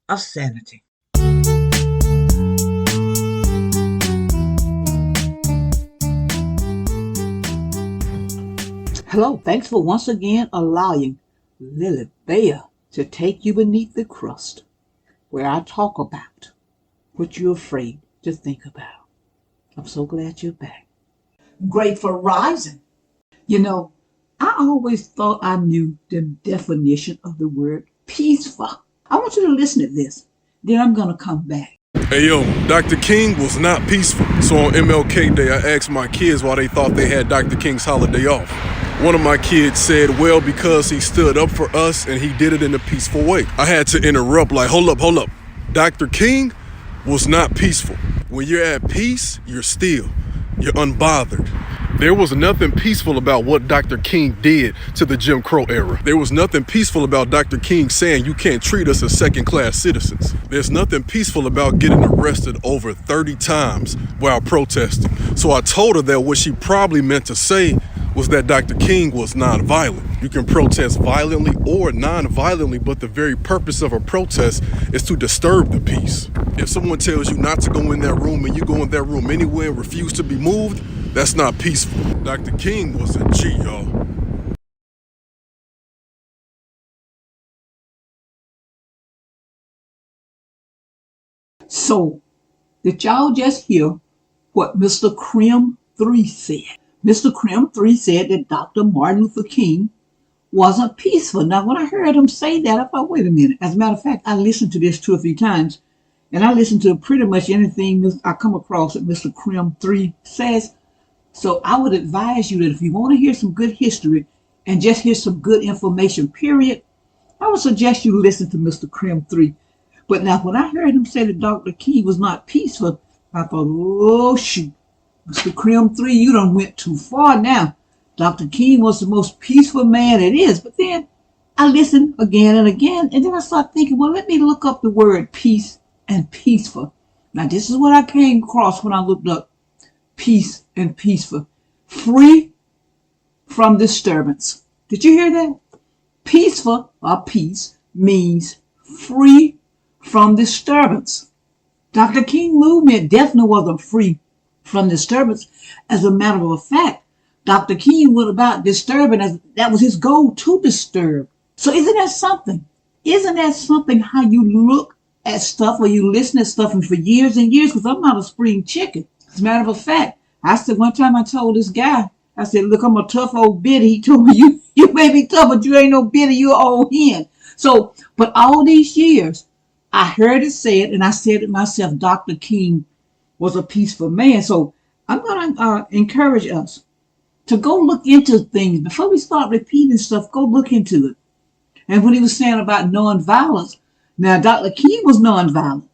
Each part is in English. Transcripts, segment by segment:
of sanity. Hello, thanks for once again allowing LilyBell to take you beneath the crust, where I talk about what you're afraid to think about. I'm so glad you're back. Great for rising. You know, I always thought I knew the definition of the word peaceful. I want you to listen to this. Then I'm going to come back. Hey yo, Dr. King was not peaceful. So on MLK Day, I asked my kids why they thought they had Dr. King's holiday off. One of my kids said, well, because he stood up for us and he did it in a peaceful way. I had to interrupt, like, hold up. Dr. King was not peaceful. When you're at peace, you're still. You're unbothered. There was nothing peaceful about what Dr. King did to the Jim Crow era. There was nothing peaceful about Dr. King saying you can't treat us as second-class citizens. There's nothing peaceful about getting arrested over 30 times while protesting. So I told her that what she probably meant to say was that Dr. King was nonviolent. You can protest violently or non-violently, but the very purpose of a protest is to disturb the peace. If someone tells you not to go in that room and you go in that room anyway and refuse to be moved, that's not peaceful. Dr. King was a G, y'all. So, did y'all just hear what Mr. Krim 3 said? Mr. Krim 3 said that Dr. Martin Luther King wasn't peaceful. Now, when I heard him say that, I thought, wait a minute. As a matter of fact, I listened to this 2 or 3 times, and I listened to pretty much anything I come across that Mr. Krim 3 says. So I would advise you that if you want to hear some good history and just hear some good information, period, I would suggest you listen to Mr. Krim 3. But now, when I heard him say that Dr. King was not peaceful, I thought, oh, shoot. Mr. Krim 3, you done went too far now. Dr. King was the most peaceful man it is. But then I listened again and again, and then I started thinking, well, let me look up the word peace and peaceful. Now, this is what I came across when I looked up peace and peaceful. Free from disturbance. Did you hear that? Peaceful or peace means free from disturbance. Dr. King movement definitely wasn't free from disturbance. As a matter of fact, Dr. King was about disturbing, as that was his goal, to disturb. So isn't that something? Isn't that something how you look at stuff or you listen to stuff and for years and years? Because I'm not a spring chicken. As a matter of fact, I said one time I told this guy, I said, look, I'm a tough old biddy. He told me, you may be tough, but you ain't no biddy, you an old hen. So, but all these years, I heard it said, and I said it myself, Dr. King was a peaceful man. So I'm going to encourage us to go look into things. Before we start repeating stuff, go look into it. And when he was saying about nonviolence, now Dr. King was nonviolent,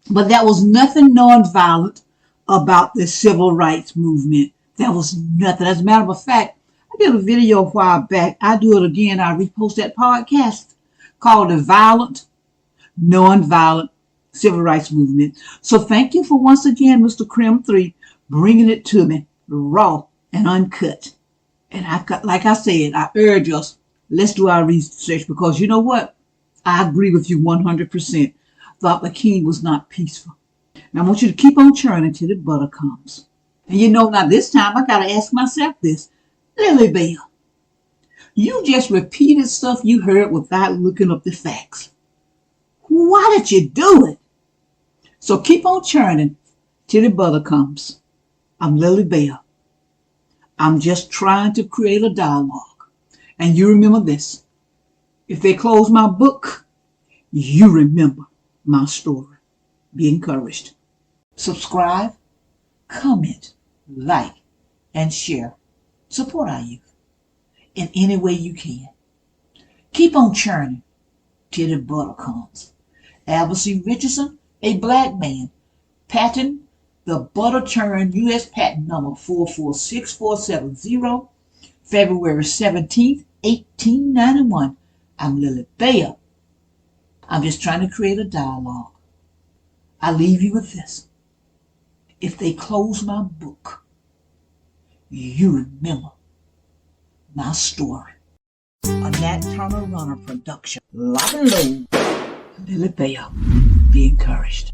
but there was nothing nonviolent about the civil rights movement. There was nothing. As a matter of fact, I did a video a while back. I do it again. I repost that podcast called The Violent, Nonviolent Civil Rights Movement. So thank you for once again, Mr. Krim 3, bringing it to me raw and uncut. And like I said, I urge us, let's do our research, because you know what? I agree with you 100%. Dr. King was not peaceful. Now I want you to keep on churning till the butter comes. And you know, now this time I got to ask myself this. LilyBell, you just repeated stuff you heard without looking up the facts. Why did you do it? So keep on churning till the butter comes. I'm LilyBell. I'm just trying to create a dialogue. And you remember this. If they close my book, you remember my story. Be encouraged. Subscribe, comment, like, and share. Support our youth in any way you can. Keep on churning till the butter comes. Albert C. Richardson, a black man, patent the butter churn U.S. patent number 446470, February 17th, 1891. I'm LilyBell. I'm just trying to create a dialogue. I leave you with this. If they close my book, you remember my story. A Nat Turner Runner production. Lock and load. LilyBell. Be encouraged.